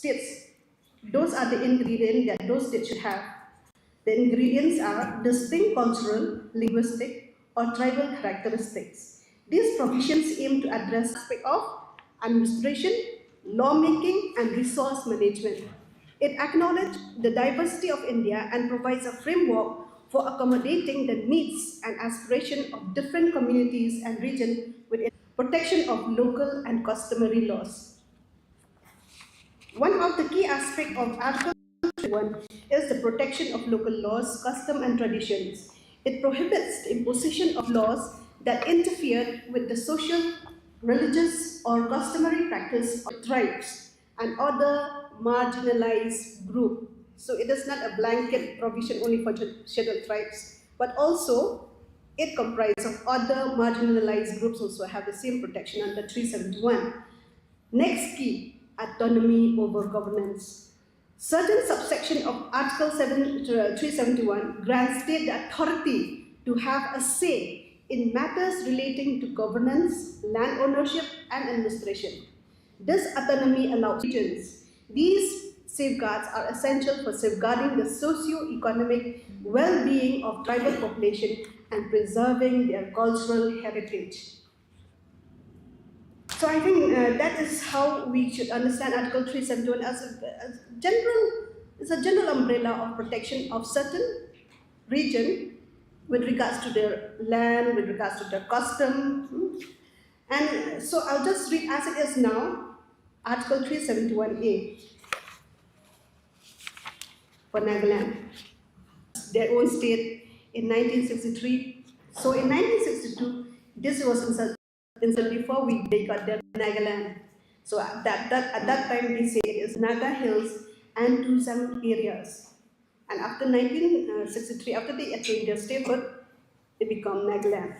states. Those are the ingredients that those states should have. The ingredients are distinct cultural, linguistic, or tribal characteristics. These provisions aim to address aspects of administration, lawmaking, and resource management. It acknowledges the diversity of India and provides a framework for accommodating the needs and aspirations of different communities and regions with protection of local and customary laws. One of the key aspects of Article 1 is the protection of local laws, customs, and traditions. It prohibits the imposition of laws that interfere with the social, religious, or customary practice of tribes and other marginalized groups. So it is not a blanket provision only for scheduled tribes, but also it comprises of other marginalized groups also have the same protection under 371. Next key, autonomy over governance. Certain subsection of Article 371 grants state the authority to have a say in matters relating to governance, land ownership, and administration. This autonomy allows regions. These safeguards are essential for safeguarding the socio-economic well-being of tribal population and preserving their cultural heritage. So I think that is how we should understand Article 371 as a general umbrella of protection of certain region with regards to their land, with regards to their custom. And so I'll just read as it is now, Article 371A for Nagaland, their own state in 1963. So in 1962, this was inserted before they got their Nagaland. So at that time, they say it is Naga Hills and Tusam areas. And after 1963, after they attained their statehood, they become Nagaland.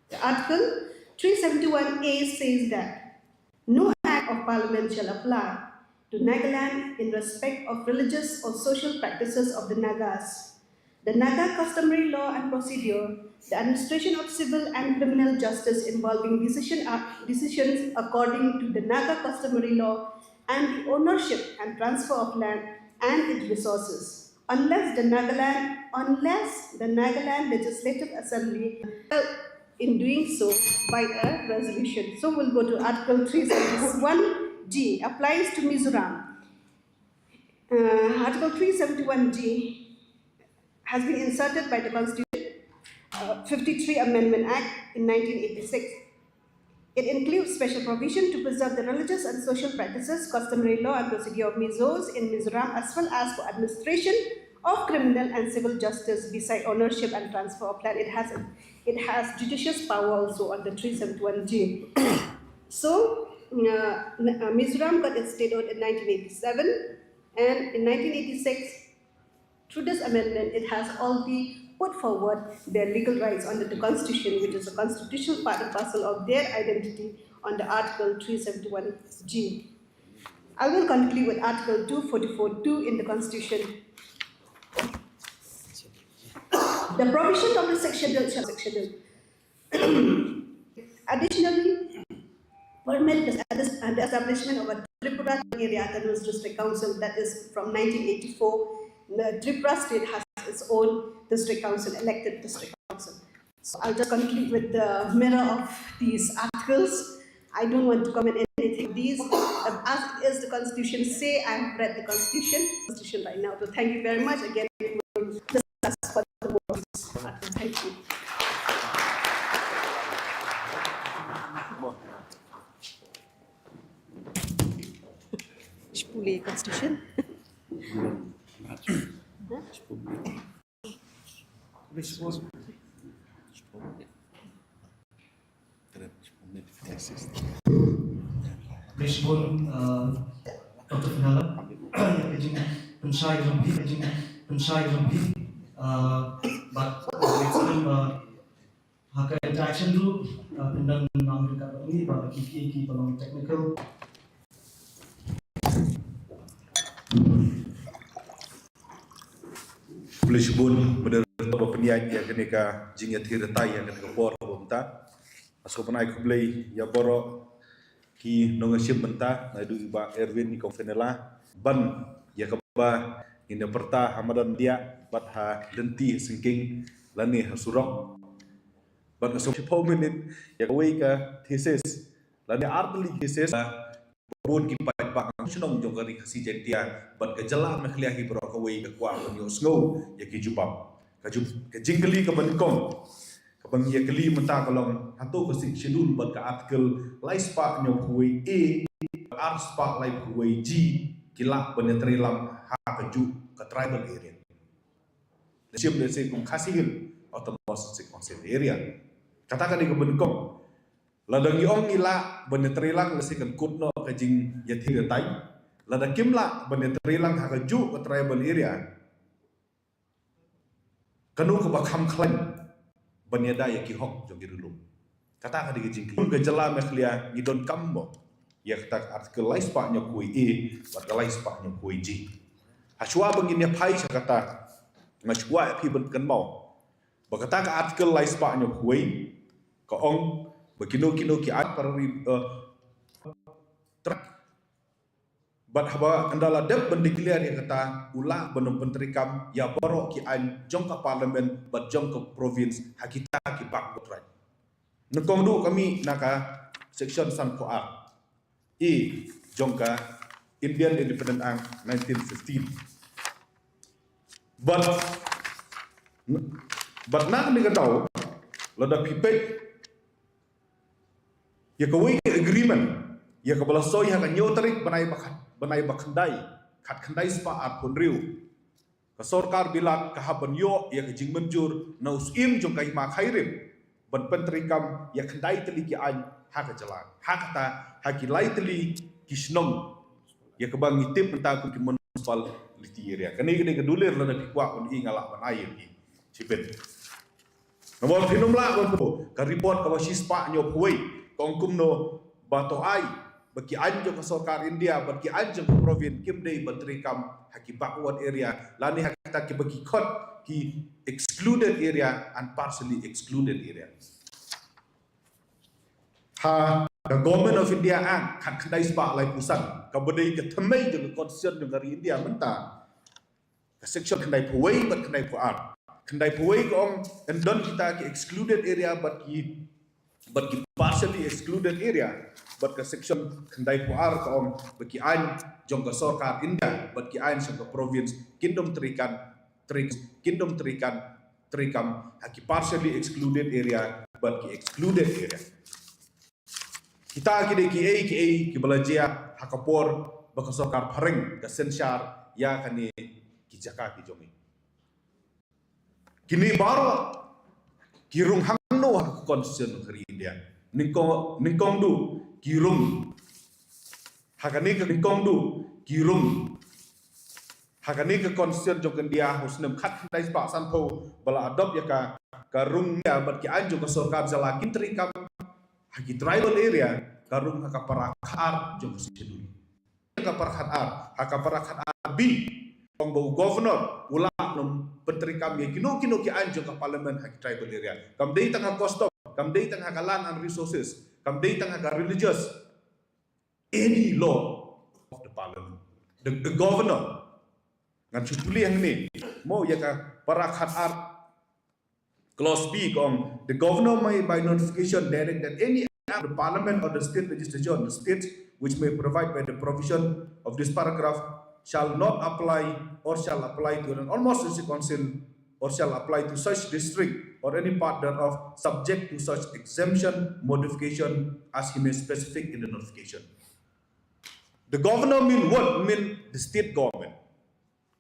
The Article 371A says that no act of parliament shall apply to Nagaland in respect of religious or social practices of the Nagas. The Naga customary law and procedure, the administration of civil and criminal justice involving decisions according to the Naga customary law, and the ownership and transfer of land and its resources, unless the Nagaland Legislative Assembly in doing so by a resolution. So we'll go to Article 371G, applies to Mizoram. Article 371G has been inserted by the Constitution 53 Amendment Act in 1986. It includes special provision to preserve the religious and social practices, customary law and procedure of Mizos in Mizoram, as well as for administration of criminal and civil justice beside ownership and transfer of land. It has judicious power also under 371G. So Mizoram got its statehood in 1987, and in 1986, through this amendment, it has already put forward their legal rights under the Constitution, which is a constitutional part and parcel of their identity under Article 371G. I will conclude with Article 244(2) in the Constitution. The provision of the sectional additionally permit the establishment of a Tripura Area Autonomous District Council, that is from 1984. The Tripura state has its own district council, elected district council. So I'll just conclude with the mirror of these articles. I don't want to comment anything of these. As it is the Constitution say, I have read the Constitution right now. So thank you very much. Again, we will discuss for the more of these articles. Thank you. Shpuli Constitution. Meskipun untuk finalnya kejing pensai lebih but haka interaction tu pendang nang dekat ini pada kiki pelong technical Polisi-bun menurut penyanyi yang kenika jingnya tiratai yang kenika por bomta aso panai kublai ya boro ki nongasip mentah na du iba Erwin ni konfenela ban ya kaba ina perta hamadan dia bat ha denti singking lani hasurok ban so 4 minute ya kawai ka thesis lani artli thesis bon ki pai pa sunong jong kari kasi jentia bat ka jala na khlia hi bro kawai ka kwa ban yo snow ya ki jubab ka jingli ka bankong ka bang ya kali menta kolong hato ka sing schedule bat ka article laispa nyo kuai a arspa lai kuai g kilak penetri lam ha kaju ke tribal area. Siap dari saya kongkasihin otomatis si konsep area. Katakan di kebenkong, ladang yong ila penetri lang lesi kan kutno kajing yati retai, ladang kimla penetri lang ha kaju ke tribal area. Kanu kebakam klaim banyada ya kihok jogi dulu. Katakan di kajing kun kejala meklia ngidon kambo. Ya kata artikel lais pak nyokui bat lais pak nyokui G. Aswa begini pai kata ngaswa pi ben kan mau. Bakata ka artikel lais pak nyokui ka ong begino ki at para bat haba andala dep ben declare ya kata ula benom pentrikam ya boro ki an jong ka parlimen bat jong ka province hakita ki pak botrai. Nekong du kami naka section san ko a jongka Indian Independent Act 1915. But nak ni kataw, lada pipet, ya kawai agreement, ya kabalasoy ha kanyo tarik banay bakandai, kat kandai spa at punriu. Kasorkar bilat kahaban yo ya kajing menjur na usim jongka ima khairim, ban pentrikam ya kandai teliki an haka jalan, hakata haki laitli kisnom ya kebang itip mentang ku municipal liti area kani kedulir lana pikwa on ingala ban air ni cipet nomor pinumla ko ka report ka wasispa nyo puai kongkum no bato ai bagi anjo ka sarkar India bagi anjo ka province kimdei bantrikam haki backward area lani hakita ki bagi khot ki excluded area and partially excluded area. The government of India ang kat kendai spa lai pusat kabadai ke temai dengan konstitusi negara India mentah ke section kendai puai bat kendai puat kendai puai ke ong endon kita ke excluded area bat ki partially excluded area bat ke section kendai puat ke ong bagi an jong ke sarkar India bat ki an jong ke province kingdom terikan terikam haki partially excluded area bat ki excluded area. Kita kini ki belajar hakapor bakasokar pareng ke sensyar ya kani kijaka ki jongi. Kini baru kirung hangno hak konstitusi negeri India. Ningkong du kirung hakani ke ningkong du kirung hakani ke konstitusi jogen dia husnem khat dai pak sanpo bala adop ya ka karung ya bat ki anjo ke sorkar jalakin terikam haki tribal area karung haka parakar jong sidul haka parakar bi ong bau governor ula nom penteri kami kino ki anjo ka parliament haki tribal area kam dei tang custom kam dei tang land and resources kam dei tang religious any law of the parliament the governor ngan chupuli yang ni mau ya ka parakar Clause B kong the governor may by notification direct that any act of the parliament or the state legislature of the state which may provide by the provision of this paragraph shall not apply or shall apply to an almost council or shall apply to such district or any part thereof subject to such exemption modification as he may specific in the notification. The governor mean what? Mean the state government.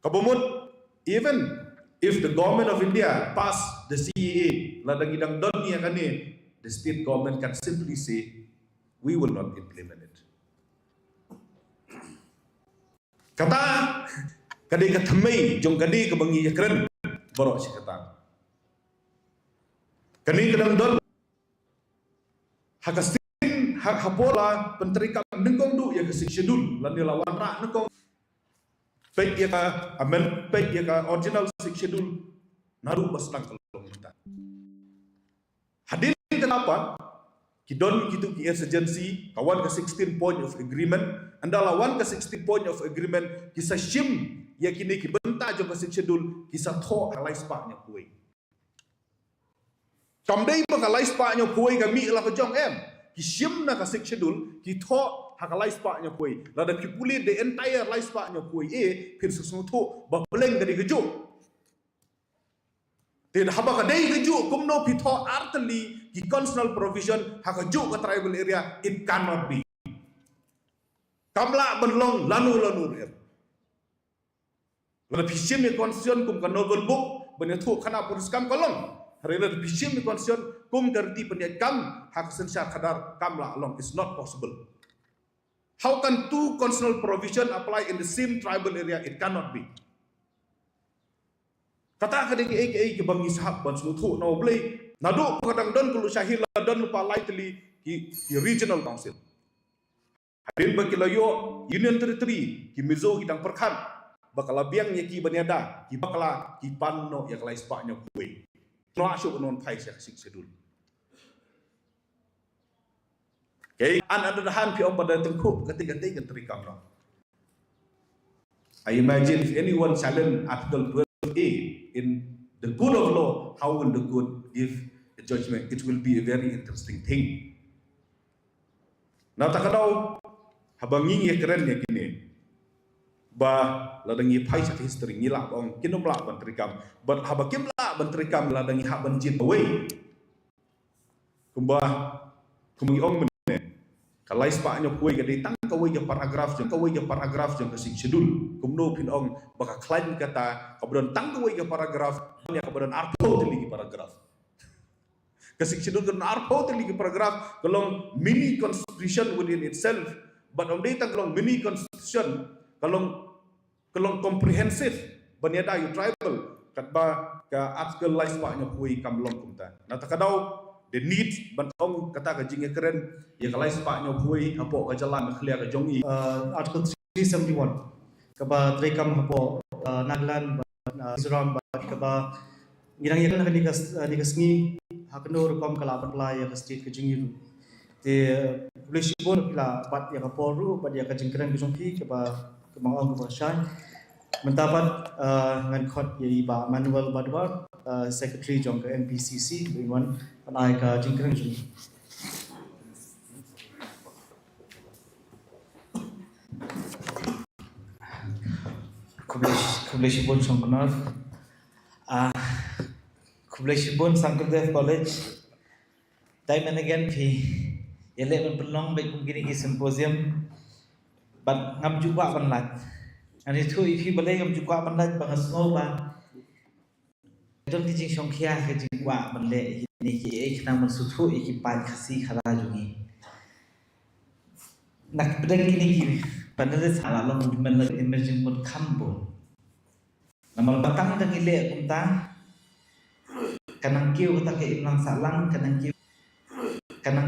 Kabumut even if the government of India pass the CEA, ladang idang doni yakani, the state government can simply say, we will not implement it. Kata kadai katamai jong kadai kebangi yakren baru si kata. Kani kadang don hakasin hak hapola penterikam nengkong du ya kesik schedule lan lawan rak nengkong baik ya ka amen baik ya ka original schedule naru baslang kalau kita hadir kenapa Kidon kitu ki emergency kawan ke 16 point of agreement anda lawan ke 16 point of agreement kisah shim ya kini ki benta jo ke schedule kisah tho halai spaknya kuai kamdei ba halai spaknya kuai kami la ke jong em ki shim na ke schedule ki tho hakalai spaknya kuai la da ki puli the entire life spaknya kuai pir susu tho ba beleng dari kejuk Then haba kadai kejuk kumno pitho artly ki constitutional provision hakajuk ke tribal area it cannot be. Kamla benlong lanu er. Lalu pisim ni constitution kum ka novel book benethu khana puriskam kolong. Hari lalu pisim ni constitution kum gerti pendiat kam hak sensar kadar kamla along is not possible. How can two constitutional provision apply in the same tribal area? It cannot be. Kata kadang ke bangi sahab ban sulutu no play nado kadang don kulu syahil don lupa lightly ki regional council hadin bakilayo union territory ki mizo hidang perkhan bakala biang ki baniada ki bakala ki panno ya kalai spaknya kuwe no asyuk non pai sia sik sedul okay an the hand pi om pada tengku ketika terikam no I imagine if anyone challenge article 12A in the code of law, how will the court give a judgment? It will be a very interesting thing. Now takadaw habangi ye keren ye kini ba ladangi pai sak history ngila bang kinomla bantrikam but habakim la bantrikam ladangi hak banjit away kumba kumungi ong men kalai spaknya kuai gadai tang kawai je paragraf jeng kesing schedule kumno pin ong baka klaim kata kemudian tang kawai je paragraf ya kemudian arpo teligi paragraf kesing schedule kan arpo teligi paragraf kalong mini constitution within itself but on day tang kalong mini constitution kalong comprehensive banyada you tribal katba ka article lai spaknya kuai kamlong kumta na takadaw the need bantong kata ka jing keren ya kalai spaknya kuai hapo ka jalan clear ka jongi Article 371 kaba trekam hapo Nagaland Mizoram kaba ngirang yakan ni kasngi hakno rukom kalaban play ya state ka jingi te polisi bon pila pat ya kaporu pat ya ka jingkeren ka jongki kaba kemangong ka shan mendapat ngan khot ya iba Manuel Badwar secretary jong ka NPCC iwan panai ka jingkeren jong Kublai Bon Songkonar Kublai Bon Sankardev College time and again phi yele ban pelong bai kum gini ki symposium but ngam juga ban lat and it if you balai ngam juga ban lat bang snow ba don ki jing songkhia ke jing wa ban le ni ki ek nang man suthu ki pan khasi khara jungi nak bedeng kini ki panale sala long man le emerging bon kambo namal batang dang ile kumta kanang kiu ta ke imlang salang kanang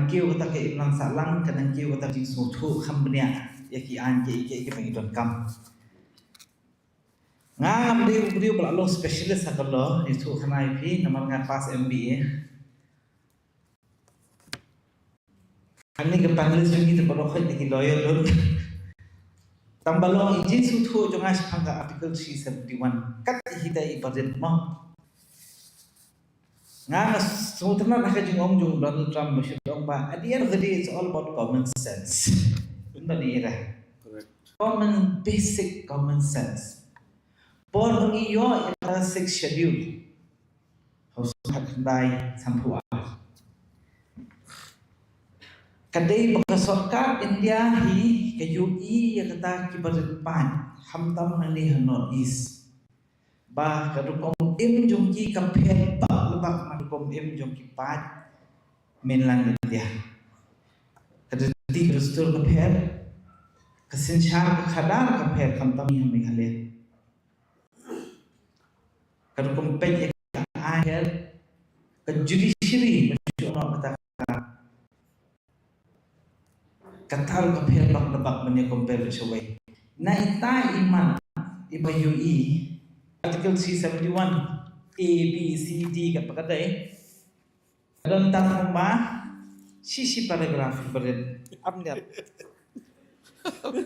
kiu ta ke imlang salang kanang kiu ta jing suthu khambnya ya ki an ke pengidon kam ngam dia berlalu spesialis sakalo itu kena IP namal ngan pas MBA ani ke panelis jungi te barokh ni lawyer lor tambalo izin suthu jonga sangka article 371 kat hidai ibadat mo ngam sutuna nak jing om jung Donald Trump masyadong ba at the end of the day it's all about common sense bani era correct basic common sense Por iyo ila 6 schedule harus hakdai sampua kadai bakasokap India hi kayui ya kata kibarat pan hamtam hani hanor is ba kadukom im jongki kaphet ba lebak madukom im jongki pat mainland India kadati restur kaphet kasinchar khadar kaphet hamtam hi hamikale kalau kompet akhir ke judiciary mencoba kata kompet bak lebak meni kompet sewai na ita iman iba UI article 371 A B C D kat pakadai dan tang ma sisi paragraf berin. Apa